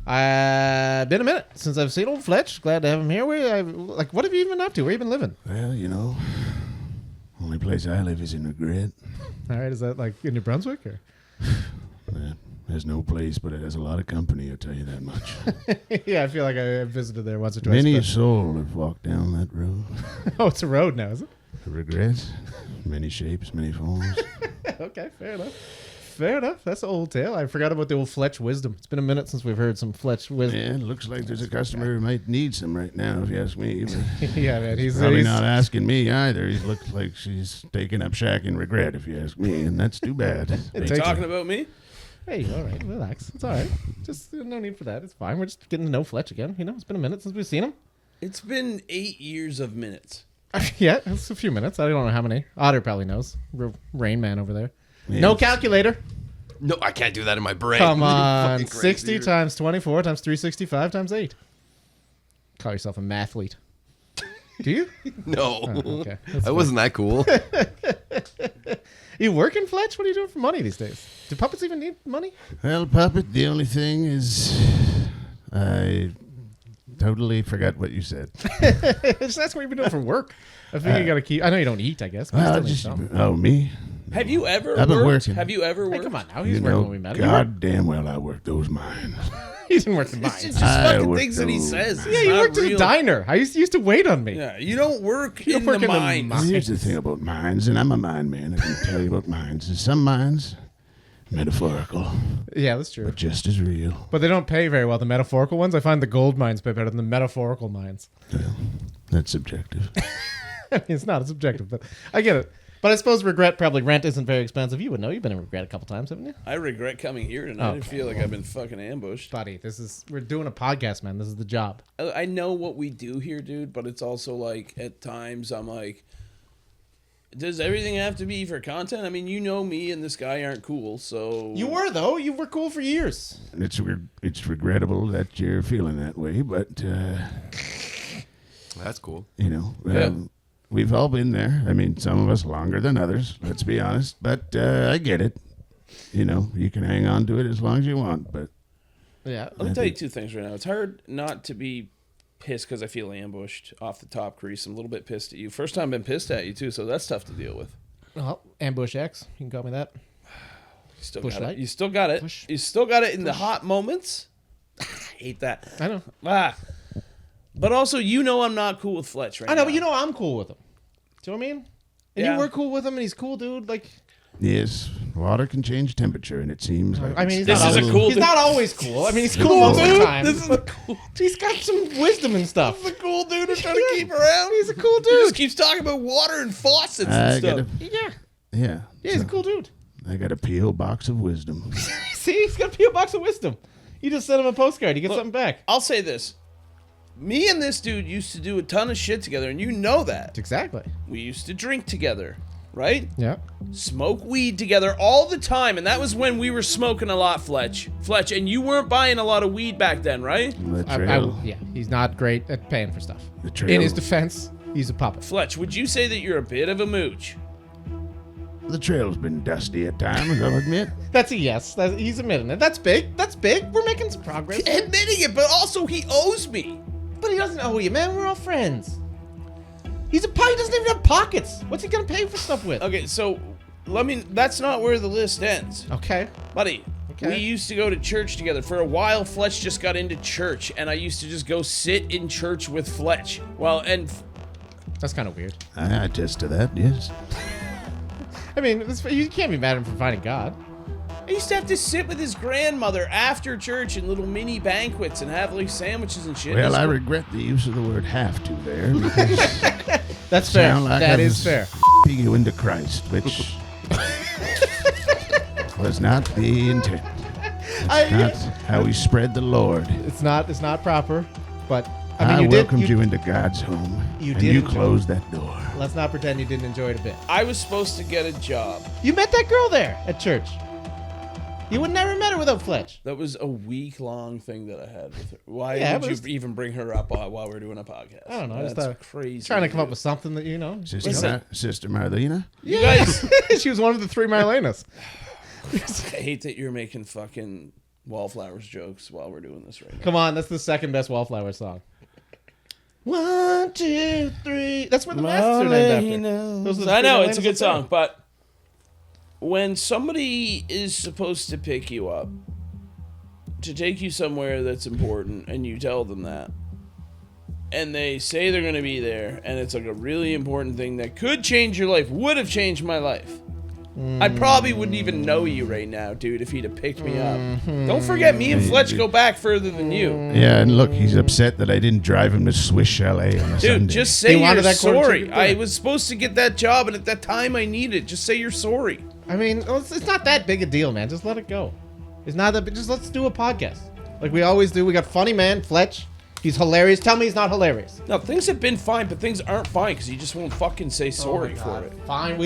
Been a minute since I've seen old Fletch. Glad to have him here. What have you even been up to? Where you been living? Well, only place I live is in Regret. All right, is that like in New Brunswick or? There's no place, but it has a lot of company, I'll tell you that much. Yeah, I feel like I visited there once or twice. Many a soul have walked down that road. Oh, it's a road now, is it? Regret, many shapes, many forms. Okay, fair enough. Fair enough. That's an old tale. I forgot about the old Fletch wisdom. It's been a minute since we've heard some Fletch wisdom. Yeah, it looks like there's a customer who might need some right now, if you ask me. Yeah, man. He's probably not asking me either. He looks like she's taking up shack in Regret, if you ask me, and that's too bad. Are you talking about me? Hey, all right, relax. It's all right. Just no need for that. It's fine. We're just getting to know Fletch again. It's been a minute since we've seen him. It's been 8 years of minutes. Yeah, it's a few minutes. I don't know how many. Otter probably knows. Rain Man over there. Yes. No calculator. No, I can't do that in my brain. Come on. Fucking crazy. 60 times 24 times 365 times 8. Call yourself a mathlete. Do you? No. Oh, okay. I wasn't that cool. You working, Fletch? What are you doing for money these days? Do puppets even need money? Well, Puppet, the only thing is I totally forgot what you said. Just ask what you've been doing for work. I think you got to keep... I know you don't eat, I guess. But Well, you still need some. oh, me? Have you ever I've been worked? working. Have you ever Hey, worked? come on now. He's working when we met him. God damn well I worked those mines. He didn't work the It's mines. just I fucking worked things that he those. says. Yeah, you worked at a diner. I used to wait on me. Yeah, you don't work You in work the in the mines. mines. Here's the thing about mines, and I'm a mine man. I can tell you about mines. There's some mines, metaphorical, Yeah, that's true. but just as real. But they don't pay very well, the metaphorical ones. I find the gold mines pay better than the metaphorical mines. Well, that's subjective. I mean, it's not. It's objective, but I get it. But I suppose probably rent isn't very expensive. You would know. You've been in Regret a couple times, haven't you? I regret coming here tonight. Okay. I feel like I've been fucking ambushed. Buddy, we're doing a podcast, man. This is the job. I know what we do here, dude, but it's also like at times I'm like, does everything have to be for content? I mean, you know me and this guy aren't cool, so... You were, though. You were cool for years. And it's regrettable that you're feeling that way, but, That's cool. Yeah. We've all been there. I mean, some of us longer than others, let's be honest. But I get it. You can hang on to it as long as you want, but... Yeah. Let me tell you two things right now. It's hard not to be pissed because I feel ambushed off the top crease. I'm a little bit pissed at you. First time I've been pissed at you, too, so that's tough to deal with. Well, Ambush X. You can call me that. You still Bush got light? it. You still got it. Bush. You still got it in the hot moments. I hate that. I know. But also, I'm not cool with Fletch right now. I know, but I'm cool with him. Do you know what I mean? And Yeah. you were cool with him, and he's cool, dude. Like... Yes, water can change temperature, and it seems like... I mean, This is a cool he's dude. not always cool. I mean, he's cool most of the time. This is a cool. He's got some wisdom and stuff. This is a cool dude we're trying to keep around. He's a cool He just dude. keeps talking about water and faucets I and stuff. Yeah. Yeah. Yeah, he's a cool dude. I got a P.O. box of wisdom. See, he's got a P.O. box of wisdom. You just send him a postcard. You get something back. I'll say this. Me and this dude used to do a ton of shit together, and you know that. Exactly. We used to drink together, right? Yeah. Smoke weed together all the time, and that was when we were smoking a lot, Fletch, and you weren't buying a lot of weed back then, right? The trail. Yeah, he's not great at paying for stuff. The trail. In his defense, he's a puppet. Fletch, would you say that you're a bit of a mooch? The trail's been dusty at times, I'll admit. That's a yes. He's admitting it. That's big. That's big. We're making some progress. Admitting it, but also he owes me. But he doesn't owe you, man. We're all friends. He's a pie. He doesn't even have pockets. What's he gonna pay for stuff with? Okay, so that's not where the list ends. Okay. Buddy, Okay. we used to go to church together. For a while, Fletch just got into church, and I used to just go sit in church with Fletch. Well, and That's kind of weird. I attest to that, yes. I mean, you can't be mad at him for finding God. I used to have to sit with his grandmother after church in little mini banquets and have like sandwiches and shit. Well, I It's- regret the use of the word have to there, because That's fair. sound like That I is was fair. you into Christ, which was not the intent. Not how we spread the Lord. It's not proper, but I I, mean, welcomed you into God's home, You and did you enjoy closed that door. Let's not pretend you didn't enjoy it a bit. I was supposed to get a job. You met that girl there at church. You would never met her without Fletch. That was a week-long thing that I had with her. Why Yeah, would but you even bring her up while we're doing a podcast? I don't know. I just That's thought- crazy. Trying to come up dude. with something that you know. Sister Marlena? You guys. She was one of the 3 Marlenas. I hate that you're making fucking Wallflowers jokes while we're doing this right now. Come on, that's the second best Wallflower song. 1, 2, 3. That's what the Masters are named after. Those are the I know, three it's a names good up there. song, but when somebody is supposed to pick you up to take you somewhere that's important and you tell them that, and they say they're going to be there, and it's like a really important thing that could change your life, would have changed my life. I probably wouldn't even know you right now, dude, if he'd have picked me up. Don't forget, me and Fletch go back further than you. Yeah, and look, he's upset that I didn't drive him to Swiss Chalet on a Dude, Sunday. just say wanted you're that quarter sorry. chicken I dinner. was supposed to get that job, and at that time I needed it. Just say you're sorry. I mean, it's not that big a deal, man. Just let it go. It's not that big. Just let's do a podcast. Like we always do. We got funny man, Fletch. He's hilarious. Tell me he's not hilarious. No, things have been fine, but things aren't fine because you just won't fucking say sorry for it. Fine,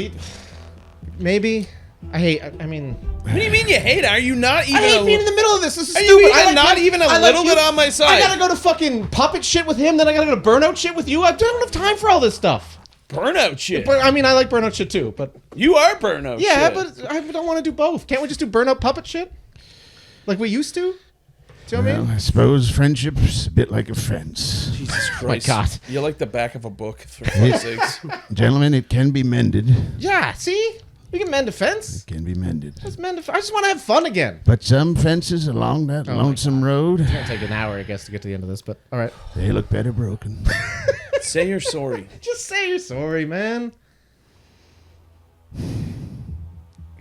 maybe. I mean, What do you mean you hate it? Are you not even? I hate being in the middle of this. This is Are stupid. you even I like not him. even a I like little you. bit on my side? I gotta go to fucking puppet shit with him. Then I gotta go to burnout shit with you. I don't have time for all this stuff. Burnout shit. But I mean, I like burnout shit too. But You are burnout yeah, shit. but I don't want to do both. Can't we just do burnout puppet shit like we used to? Do you know what I Well, mean? I suppose friendship's a bit like a fence. Jesus Christ. God. You're like the back of a book, for fuck's sakes. Gentlemen, it can be mended. Yeah. See, we can mend a fence. It can be mended. Let's mend a. I just want to have fun again. But some fences along that my lonesome road, It's gonna take an hour, I guess, to get to the end of this. But all right, they look better broken. Say you're sorry. just say you're sorry, man.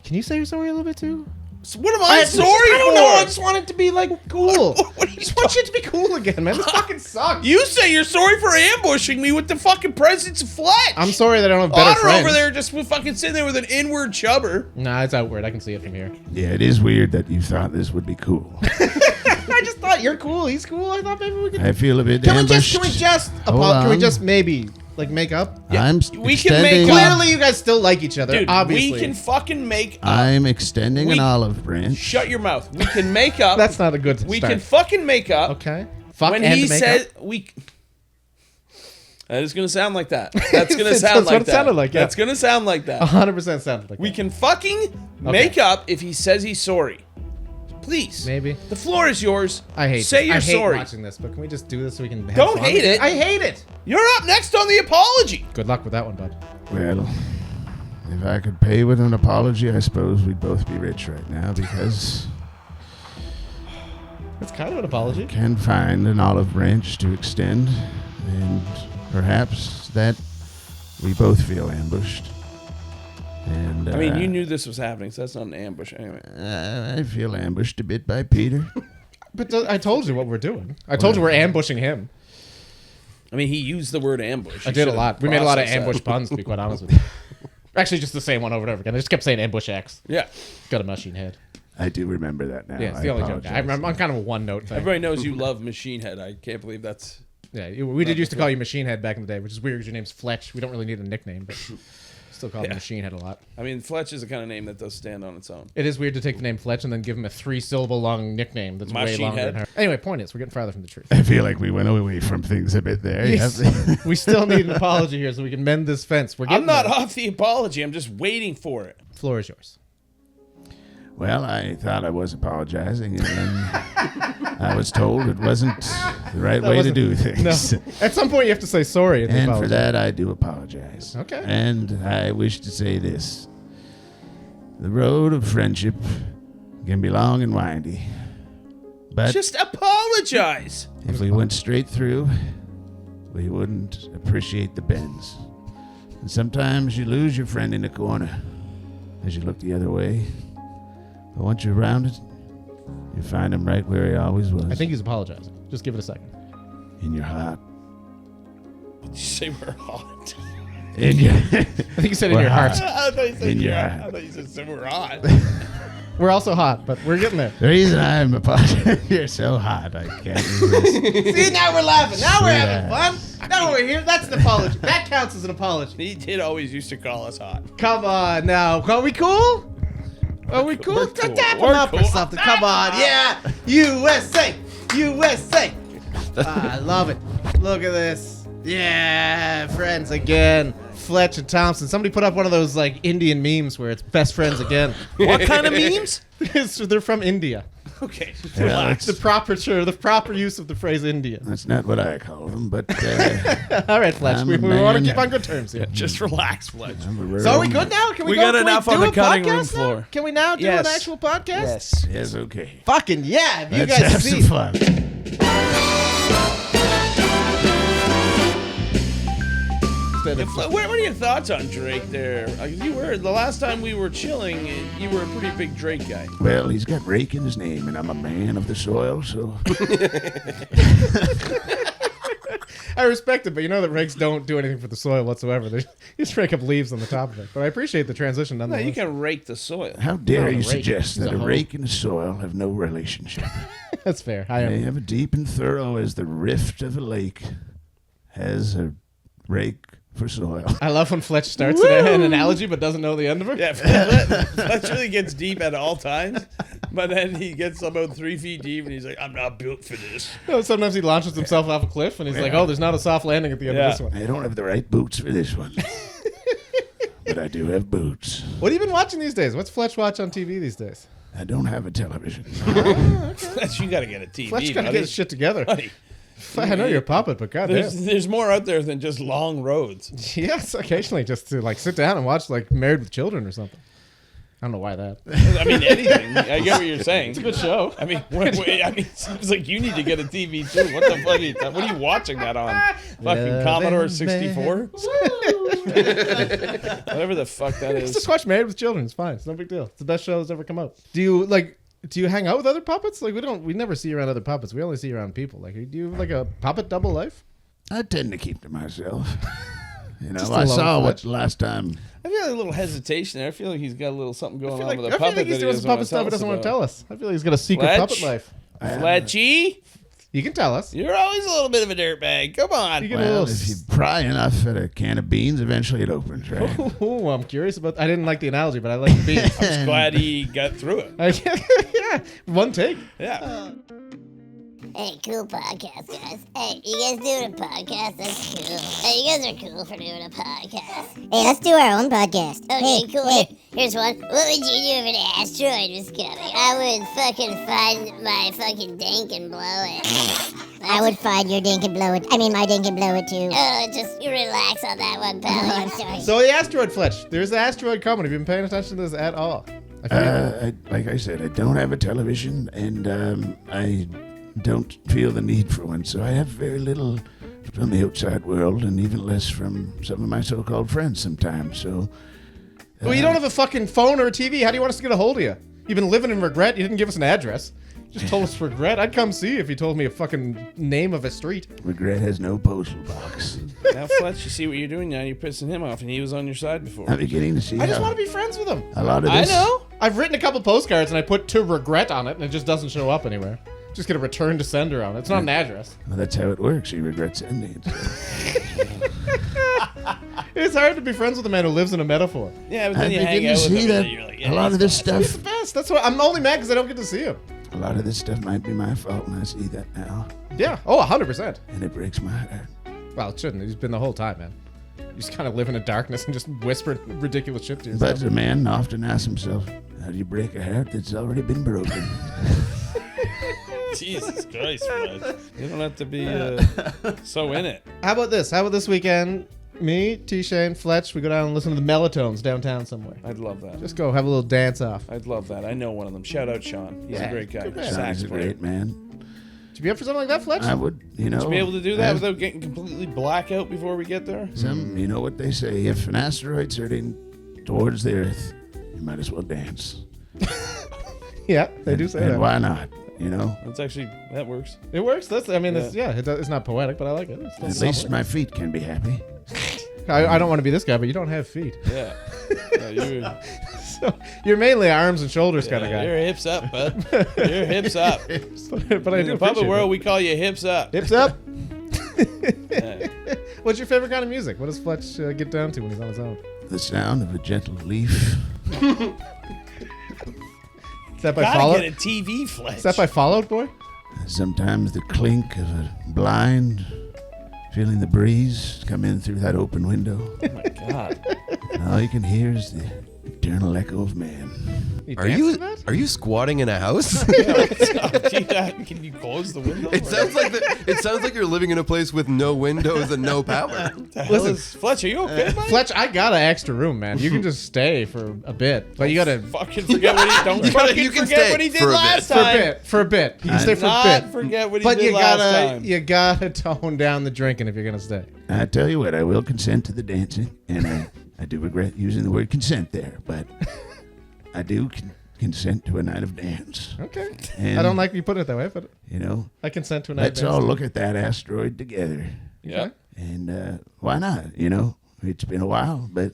Can you say you're sorry a little bit too? So what am I sorry I don't for? know. I just want it to be like cool. What are you I just want shit to be cool again, man. This fucking sucks. You say you're sorry for ambushing me with the fucking presence of Fletch. I'm sorry that I don't have better Otter friends. over there just fucking sitting there with an inward chubber. Nah, it's outward. I can see it from here. Yeah, it is weird that you thought this would be cool. I just thought you're cool. He's cool. I thought maybe we could. I feel a bit Can we ambushed. just Hold can we on. just maybe like make up? I'm we can make extending. Clearly, you guys still like each other. Dude, obviously, we can fucking make up. I'm extending We- an olive branch. Shut your mouth. We can make up. That's not a good. We start. can fucking make up. Okay. Fuck When and he make said up. we. That is gonna sound like that. That's gonna That's sound what like it that. sounded like, yeah. That's gonna sound like that. 100% sounded like We that. can fucking make up if he says he's sorry. Please. Maybe. The floor is yours. I hate. Say this. you're I hate sorry. watching this, but can we just do this so we can? Have Don't fun hate again? it. I hate it. You're up next on the apology. Good luck with that one, bud. Well, if I could pay with an apology, I suppose we'd both be rich right now because It's kind of an apology. I can find an olive branch to extend, and perhaps that we both feel ambushed. And I mean, you knew this was happening, so that's not an ambush anyway. I feel ambushed a bit by Peter. But I told you what we're doing. I told you we're ambushing him. I mean, he used the word ambush. I He did a should've lot. We made a lot of processed that. ambush puns, to be quite honest with you. Actually, just the same one over and over again. I just kept saying ambush X. Yeah. Got a machine head. I do remember that now. Yeah, it's I the only joke. apologize. I remember. I'm kind of a one-note thing. Everybody knows you love Machine Head. I can't believe that's. Yeah, we did used to call you Machine Head back in the day, which is weird because your name's Fletch. We don't really need a nickname, but still call him Machine Head a lot. I mean, Fletch is the kind of name that does stand on its own. It is weird to take the name Fletch and then give him a 3-syllable long nickname that's way Machine longer Head. than her. Anyway, point is, we're getting farther from the truth. I feel like we went away from things a bit there. Yes. Yep. We still need an apology here so we can mend this fence. We're getting I'm not there. off the apology. I'm just waiting for it. Floor is yours. Well, I thought I was apologizing, and then I was told it wasn't the right way to wasn't- do things. No. At some point, you have to say sorry. In the And for apology. that, I do apologize. Okay. And I wish to say this. The road of friendship can be long and windy. But Just apologize. if we went straight through, we wouldn't appreciate the bends. And sometimes you lose your friend in the corner as you look the other way. But once you're around it, you find him right where he always was. I think he's apologizing. Just give it a second. In your heart. Did you say we're hot? In your I think you said in We're your heart. hot. I thought you said In your we're hot. eye. I thought you said we're hot. We're also hot, but we're getting there. The reason I'm apologizing, you're so hot, I can't resist. See, now we're laughing. Now we're Yeah. having fun. Now we're here. That's an apology. That counts as an apology. He did always used to call us hot. Come on now. Are we cool? Are we cool? We're cool. Tap him We're up or cool. something. Come on. Yeah. USA. USA. I love it. Look at this. Yeah. Friends again. Fletch and Thompson. Somebody put up one of those like Indian memes where it's best friends again. What kind of memes? They're from India. Okay, just Yeah, relax. The proper use of the phrase Indian. That's not what I call them, but All right, Fletch. I'm We a want to man. keep on good terms here. Just relax, Fletch. I'm a rare So are we old good man. now? Can we We go? got Can enough we on do the a cutting room podcast now? floor. Can we now do an actual podcast? Yes. Yes, okay. Fucking yeah! Have you Let's guys have seen? some fun. What are your thoughts on Drake there? You were the last time we were chilling. You were a pretty big Drake guy. Well, he's got rake in his name, and I'm a man of the soil, so I respect it, but you know that rakes don't do anything for the soil whatsoever. They just rake up leaves on the top of it. But I appreciate the transition No, nonetheless. you can rake the soil. how dare Not a you rake. suggest He's that a a hoe. rake and a soil have no relationship? That's fair. I They am. have a deep and thorough as the rift of a lake has a rake for soil. I love when Fletch starts an analogy but doesn't know the end of it. Yeah, Fletch really gets deep at all times, but then he gets about 3 feet deep, and he's like, "I'm not built for this." You know, sometimes he launches himself off a cliff and he's like, Yeah. "Oh, there's not a soft landing at the end Yeah. of this one." I don't have the right boots for this one, but I do have boots. What have you been watching these days? What's Fletch watch on TV these days? I don't have a television. Fletch, you got to get a TV. Fletch gotta buddy. get his shit together. Buddy, I know you're a puppet, but goddamn. there's more out there than just long roads. Yes, occasionally just to like sit down and watch like Married with Children or something. I don't know why that. I mean, anything. I get what you're saying. It's a good show. I mean, it seems like you need to get a TV too. What the fuck? What are you watching that on? Fucking Commodore 64? Whatever the fuck that Just is. watch Married with Children. It's fine. It's no big deal. It's the best show that's ever come out. Do you hang out with other puppets? Like we never see you around other puppets. We only see you around people. Like do you have like a puppet double life? I tend to keep to myself. You know, Just I alone, saw what Fletch. last time. I feel like a little hesitation there. I feel like he's got a little something going on with a I feel puppet like he's that he doing some doesn't want puppet to stuff he doesn't want to about. tell us. I feel like he's got a secret Fletch? puppet life. Fletchy, You can tell us. you're always a little bit of a dirtbag. Come on. You can- a Well, little if you pry enough at a can of beans, eventually it opens, right? Oh, I'm curious about. I didn't like the analogy, but I like the beat. I'm just glad he got through it. Yeah, one take. Yeah. Hey, cool podcast, guys. Hey, you guys doing a podcast? That's cool. Hey, you guys are cool for doing a podcast. Hey, let's do our own podcast. Okay, Hey, cool. hey. Here's one. What would you do if an asteroid was coming? I would fucking find my fucking dank and blow it. I would find your dink and blow it. I mean, my dink and blow it too. Oh, just you relax on that one, pal. Oh, I'm sorry. So the asteroid, Fletch. There's an asteroid coming. Have you been paying attention to this at all? I feel Like I said, I don't have a television, and I don't feel the need for one. So I have very little from the outside world, and even less from some of my so-called friends sometimes. So well, you don't have a fucking phone or a TV. How do you want us to get a hold of you? You've been living in regret. You didn't give us an address. You just told us regret. I'd come see you if you told me a fucking name of a street. regret has no postal box. Now, Fletch, you see what you're doing now. You're pissing him off, and he was on your side before. I'm beginning to see I just how want to be friends with him. a lot of I this. know. I've written a couple postcards and I put to regret on it, and it just doesn't show up anywhere. Just get a return to sender on it. It's not an address. Well, that's how it works. You regret sending it. So. It's hard to be friends with a man who lives in a metaphor. Yeah, but I'm then you hang beginning out to with see him, that and you're like, yeah, a lot he's of this fine. He's stuff. the best. That's what I'm only mad because I don't get to see him. A lot of this stuff might be my fault, and I see that now, Yeah. Oh, 100%. and it breaks my heart. Well, it shouldn't. He's been the whole time, man. You just kind of live in the darkness and just whisper ridiculous shit to yourself. But a man often asks himself, how do you break a heart that's already been broken? Jesus Christ, Fletch. You don't have to be so in it. How about this? How about this weekend? Me, T-Shane, Fletch, we go down and listen to the Mellatones downtown somewhere. I'd love that. Just go have a little dance off. I'd love that. I know one of them. Shout out Sean. He's Yeah, a great guy. good man. Sax Sounds a player. great man. Would you be up for something like that, Fletch? I would, you know. To be able to do that as without getting completely blackout before we get there? some, you know what they say, if an asteroid's heading towards the Earth, you might as well dance. Yeah, they do say and that. why not? You know, That's actually, that works. It works. It's not poetic, but I like it. It's still at something. least my feet can be happy. I don't want to be this guy, but you don't have feet. Yeah. Yeah, So you're mainly arms and shoulders kind of guy. Your hips up, bud. Your hips up. But I In do the puppet appreciate world, it. we call you hips up. Hips up. Yeah. What's your favorite kind of music? What does Fletch get down to when he's on his own? The sound of a gentle leaf. Is that by Gotta Fallout? get a TV, Fletch. Is that by Fallout Boy? Sometimes the clink of a blind, feeling the breeze come in through that open window. Oh my God. And all you can hear is the eternal echo of man. Are you squatting in a house? Can you close the window? It sounds like you're living in a place with no windows and no power. Listen, Fletch, are you okay, buddy? Fletch, I got an extra room, man. You can just stay for a bit, but you gotta Fucking forget what he don't fucking you can forget stay what he did for a bit. last for a time. bit. For a bit. You can stay for a Not bit. forget what he But did last time. you gotta tone down the drinking if you're gonna stay. I tell you what, I will consent to the dancing, and I do regret using the word consent there, but I do consent to a night of dance. Okay. And, I don't like you putting it that way, but You know, I consent to a night. let's all look at that asteroid together, Yeah. and why not? You know, it's been a while, but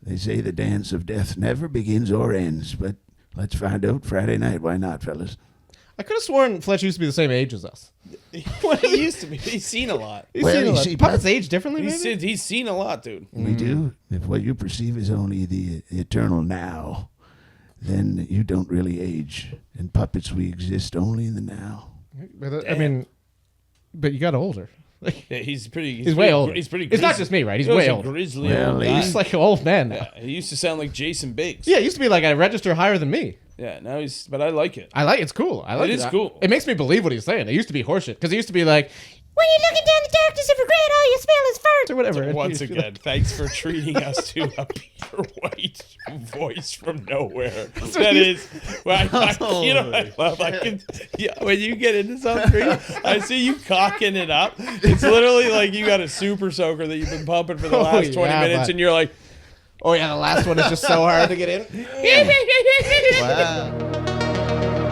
they say the dance of death never begins or ends. But let's find out Friday night. Why not, fellas? I could have sworn Fletch used to be the same age as us. He used to be. He's seen a lot. He's Well, seen a you lot. see, Puppets Pup- age differently, maybe? He's seen a lot, dude. We do. If what you perceive is only the eternal now, then you don't really age. In puppets, we exist only in the now. But, I mean, but you got older. Yeah, he's pretty. He's way older. He's pretty. It's not grizzly. just me, right? He's He was way a older. Grizzly Well, old he's guy. He's like an old man now. Yeah, he used to sound like Jason Biggs. Yeah, it used to be like I register higher than me. Yeah, now he's. But I like it. I like it's cool. I like It is cool. It makes me believe what he's saying. It used to be horseshit because it used to be like When you're looking down the darkness of regret, all you smell is fart. or whatever. And Once you'd be again, thanks for treating us to a Peter White voice from nowhere. That is, well, you know, I love. I can, yeah, when you get into something, I see you cocking it up. It's literally like you got a super soaker that you've been pumping for the Oh, last 20 yeah, minutes, but- and you're like, Oh yeah, the last one is just so hard to get in. Wow.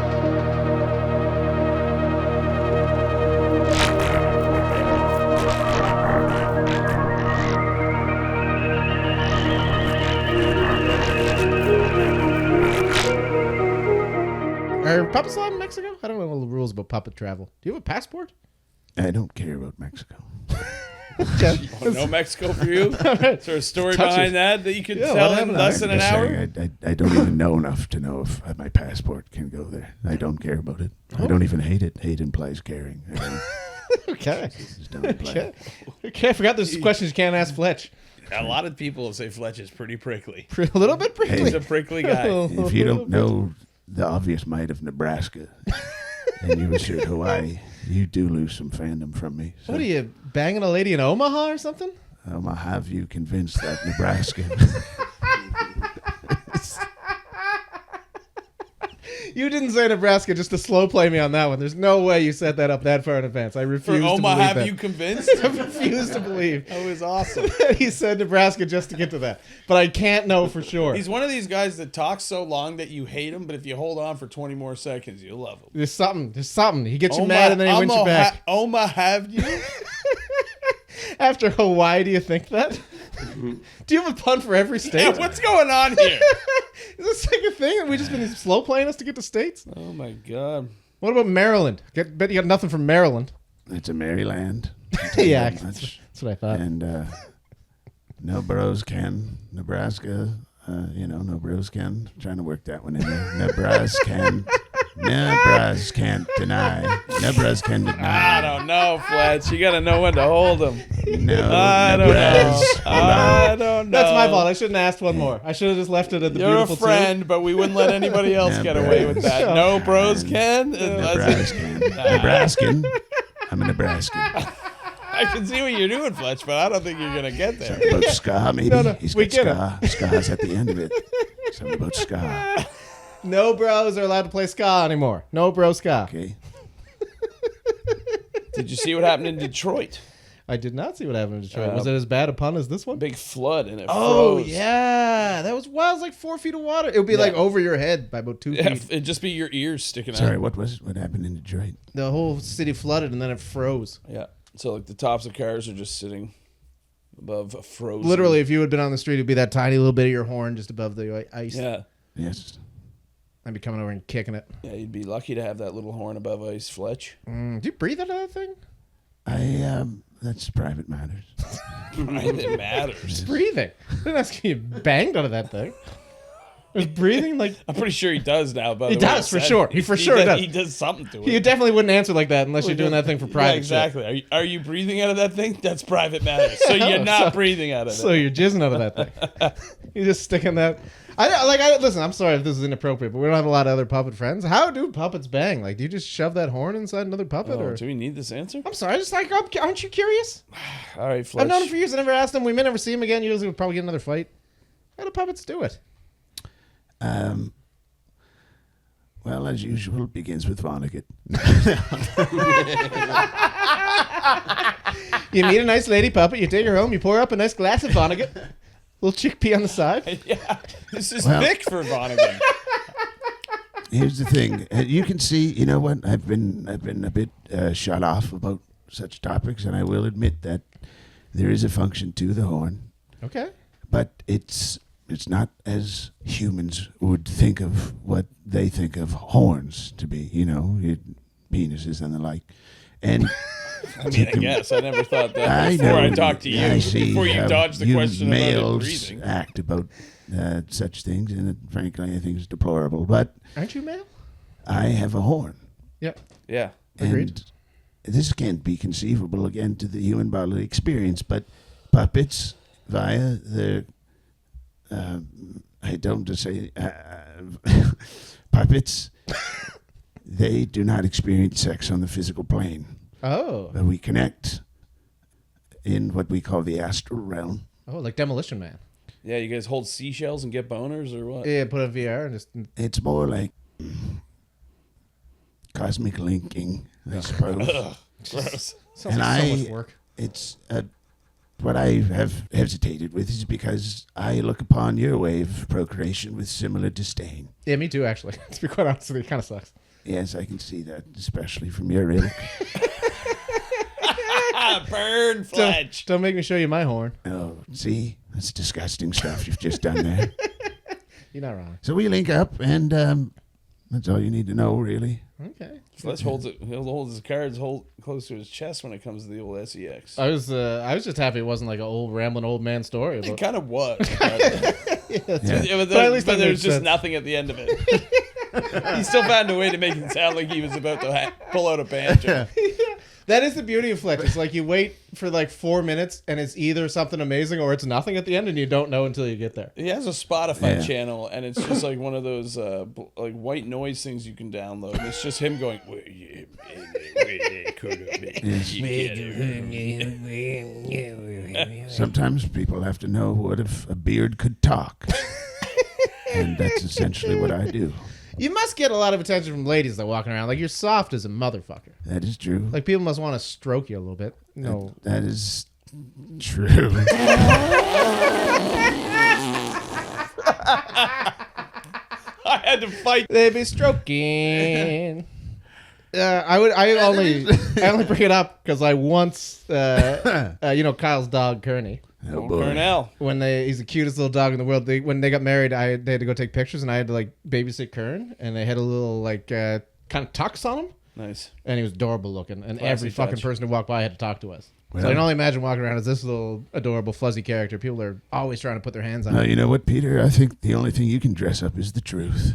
Are puppets allowed in Mexico? I don't know all the rules about puppet travel. Do you have a passport? I don't care about Mexico. oh, no Mexico for you? Is there a story Touches. behind that you could Yeah, what tell in happened? less than I'm an just hour? saying, I don't even know enough to know if my passport can go there. I don't care about it. I don't even hate it. Hate implies caring. I don't, Okay. just don't imply Okay. it. Okay, I forgot there's questions you can't ask Fletch. A lot of people say Fletch is pretty prickly. A little bit He's prickly. a prickly guy. If you don't know the obvious might of Nebraska and you assert Hawaii, you do lose some fandom from me. So, What are you, banging a lady in Omaha or something? I'll have you convinced that Nebraska. You didn't say Nebraska just to slow play me on that one. There's no way you set that up that far in advance. I For refuse to Omaha, believe have that. you convinced? I refuse to believe. That was awesome. He said Nebraska just to get to that. But I can't know for sure. He's one of these guys that talks so long that you hate him, but if you hold on for 20 more seconds, you'll love him. There's something. He gets you mad and then he wins you back. Omaha, have you? After Hawaii, do you think that? Do you have a pun for every state? Yeah, what's going on here? Is this like a thing? Have we just been slow playing us to get to states? Oh my god. What about Maryland? Bet you got nothing from Maryland. It's a Maryland. I'll tell you Yeah, that much. that's what I thought. And no bros can. Nebraska, no bros can. Trying to work that one in there. Nebraska can. Nebraska can't deny. Nebraska can I deny. don't know, Fletch. You gotta know when to hold him. No, I don't know. Nebraska. I don't know. That's my fault. I shouldn't have asked one more. I should have just left it at the You're a beautiful two. friend, but we wouldn't let anybody else get away with that. No bros can. Nebraskan. Nebraskan. I'm a Nebraskan. I can see what you're doing, Fletch, but I don't think you're gonna get there. About ska, maybe. No, He's we got get ska. Ska's at the end of it. Something about ska. No bros are allowed to play ska anymore. No bro ska. Okay. Did you see what happened in Detroit? I did not see what happened in Detroit. Was it as bad a pun as this one? Big flood and it Oh, froze. yeah. That was wild. It was like 4 feet of water. It would be like over your head by about 2 Yeah, feet. it'd just be your ears sticking Sorry, out. what was it? What happened in Detroit? The whole city flooded and then it froze. Yeah. So like the tops of cars are just sitting above a frozen. Literally, if you had been on the street, it'd be that tiny little bit of your horn just above the ice. Yeah. Yes. I'd be coming over and kicking it. Yeah, you'd be lucky to have that little horn above ice, Fletch. Do you breathe out of that thing? That's private matters. It matters. Breathing. I didn't ask you banged out of that thing. Was breathing like... I'm pretty sure he does now, but He does, for sure. He for sure does. He does something to it. You definitely wouldn't answer like that unless you're doing that thing for private Yeah, exactly. Are you breathing out of that thing? That's private matters. So you're not breathing out of shit. So it. you're jizzing out of that thing. You're just sticking that... Listen, I'm sorry if this is inappropriate, but we don't have a lot of other puppet friends. How do puppets bang? Like, do you just shove that horn inside another puppet? Oh, or do we need this answer? I'm sorry, just like, aren't you curious? All right, Fletch. I've known him for years. I never asked him. We may never see him again. Usually we'll probably get another fight. How do puppets do it? Well, as usual, it begins with Vonnegut. You meet a nice lady puppet, you take her home, you pour her up a nice glass of Vonnegut, little chickpea on the side. Yeah, this is Well- thick for Vonnegut. Here's the thing. You can see, you know what? I've been a bit shut off about such topics, and I will admit that there is a function to the horn, Okay. but it's not as humans would think of what they think of horns to be. You know, penises and the like, and. I mean, I guess. I never thought that I before know. I talked to you. I see Before you how dodged the you question about it males breathing. act about such things, and frankly, I think it's deplorable. But Aren't you male? I have a horn, Yep. Yeah. Agreed. and this can't be conceivable again to the human bodily experience. But puppets, via the I don't just say puppets, they do not experience sex on the physical plane. Oh. But we connect in what we call the astral realm. Oh, like Demolition Man. Yeah, you guys hold seashells and get boners or what? Yeah, put a VR and just... It's more like cosmic linking, I suppose. Gross. Sounds And like so I- much work. It's what I have hesitated with is because I look upon your way of procreation with similar disdain. Yeah, me too, actually. To be quite honest with you, it kind of sucks. Yes, I can see that, especially from your ilk. Burn, Fletch. Don't make me show you my horn. Oh, see? That's disgusting stuff you've just done there. You're not wrong. So we link up, and that's all you need to know, really. Okay. Fletch holds it. He'll hold his cards close to his chest when it comes to the old SEX. I was just happy it wasn't like an old rambling old man story. It About... kind of was. But, Yeah. but at least that there made was just sense. nothing at the end of it. He still found a way to make it sound like he was about to pull out a banjo. That is the beauty of Fletch. It's like you wait for like 4 minutes and it's either something amazing or it's nothing at the end and you don't know until you get there. He has a Spotify Yeah. channel, and it's just like one of those like white noise things you can download. And it's just him going. Sometimes people have to know what if a beard could talk. And that's essentially what I do. You must get a lot of attention from ladies that walking around. Like you're soft as a motherfucker. That is true. Like people must want to stroke you a little bit. No. That is true. I had to fight. They be stroking. I only bring it up because I once, Kyle's dog Kearney. Oh boy. Cornell. He's the cutest little dog in the world. When they got married, they had to go take pictures, and I had to like babysit Kern, and they had a little like kind of tux on him, Nice. and he was adorable looking, and Classy every fucking touch. person who walked by had to talk to us. Well- So I can only imagine walking around as this little adorable fuzzy character. People are always trying to put their hands on. Now, him. you know what, Peter? I think the only thing you can dress up is the truth.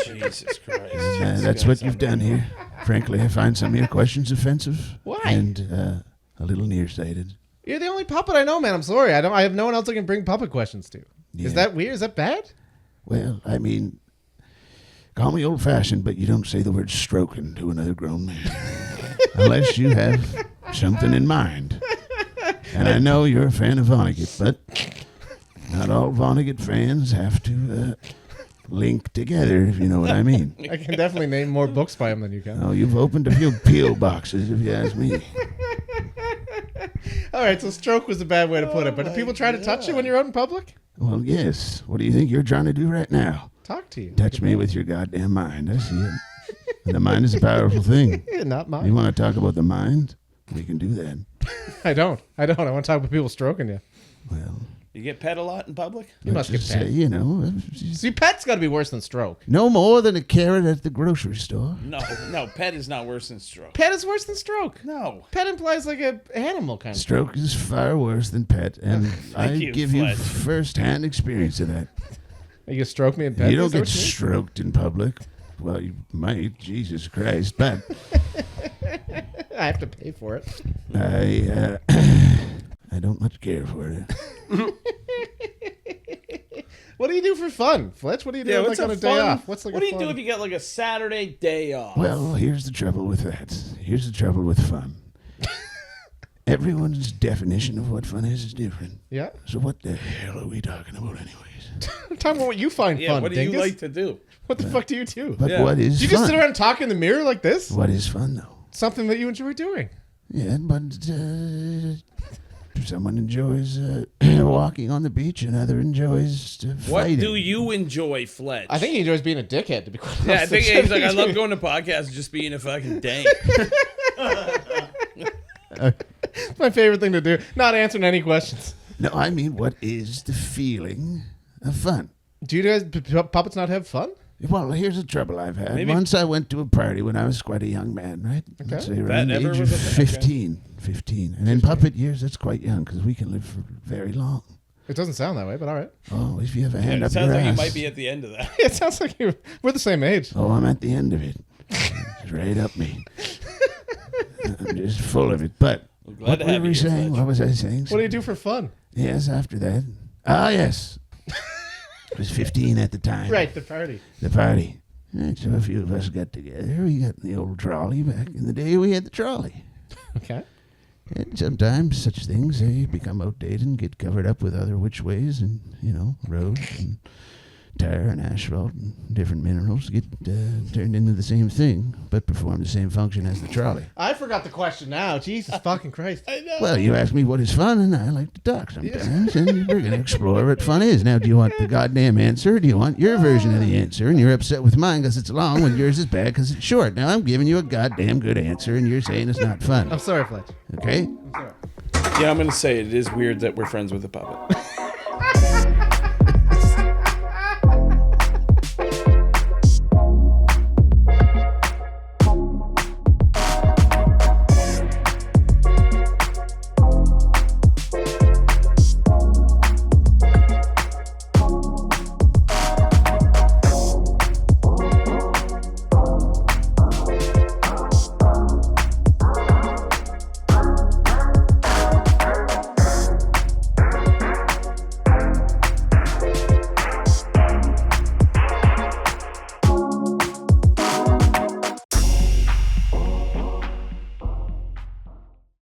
Jesus Christ. That's what you've done here. Frankly, I find some of your questions offensive. Why? And a little nearsighted. You're the only puppet I know, man. I'm sorry. I have no one else I can bring puppet questions to. Yeah. Is that weird? Is that bad? Well, I mean, call me old-fashioned, but you don't say the word stroking to another grown man. Unless you have something in mind. And I know you're a fan of Vonnegut, but not all Vonnegut fans have to link together, if you know what I mean. I can definitely name more books by him than you can. Oh, you've opened a few P.O. boxes, if you ask me. All right, so stroke was a bad way to put it, but do people try to touch you when you're out in public? Well, yes. What do you think you're trying to do right now? Talk to you. Touch me with your goddamn mind. I see it. And the mind is a powerful thing. Not You mine. want to talk about the mind? We can do that. I don't. I want to talk about people stroking you. Well, You get pet a lot in public? You must let's get just say, pet. See, pet's got to be worse than stroke. no more than a carrot at the grocery store. No, pet is not worse than stroke. Pet is worse than stroke. No. Pet implies like a animal kind of. Stroke is far worse than pet, and I you, give you Fletch. first-hand experience of that. You can stroke me in pet. You don't Is that get what you mean? stroked in public. Well, you might, Jesus Christ, but I have to pay for it. I don't much care for it. What do you do for fun, Fletch? What do you do what's like on a day fun- off? What's like what a do you do fun- if you get like a Saturday day off? Well, here's the trouble with that. Here's the trouble with fun. Everyone's definition of what fun is different. Yeah. So what the hell are we talking about anyways? Talk about what you find yeah, fun, what do you dingus. like to do? What the fuck do you do? But Yeah. what is Do you fun? just sit around and talk in the mirror like this? What is fun, though? Something that you enjoy doing. Yeah, but someone enjoys walking on the beach, another enjoys What fighting. do you enjoy, Fletch? I think he enjoys being a dickhead, to be quite honest. Yeah, I think That's he's like, I what love he going to podcasts and just being a fucking dank. It's my favorite thing to do. Not answering any questions. No, I mean, what is the feeling of fun? Do you guys puppets not have fun? Well, here's the trouble I've had. Maybe- Once I went to a party when I was quite a young man, right? Okay. Let's say around the never age was of a thing, okay. 15. And in puppet years, that's quite young because we can live for very long. It doesn't sound that way, but all right. Oh, if you have a hand It up sounds your like you ass. might be at the end of that. It sounds like we're the same age. Oh, I'm at the end of it. It's right up me. I'm just full of it. But glad what to were have we you here, saying? Fletch. What was I saying? What do you do for fun? Yes, after that. Ah, yes. I was 15 at the time. Right, the party. The party. Right, so a few of us got together. We got in the old trolley. Back in the day, we had the trolley. Okay. And sometimes such things, they become outdated and get covered up with other which ways and, roads and tire and asphalt and different minerals get turned into the same thing, but perform the same function as the trolley. I forgot the question now. Jesus fucking Christ. I know. Well, you ask me what is fun, and I like to talk sometimes, and we're going to explore what fun is. Now, do you want the goddamn answer, or do you want your version of the answer? And you're upset with mine because it's long, when yours is bad because it's short. Now, I'm giving you a goddamn good answer, and you're saying it's not fun. I'm sorry, Fletch. Okay? Yeah, I'm going to say it is weird that we're friends with a puppet.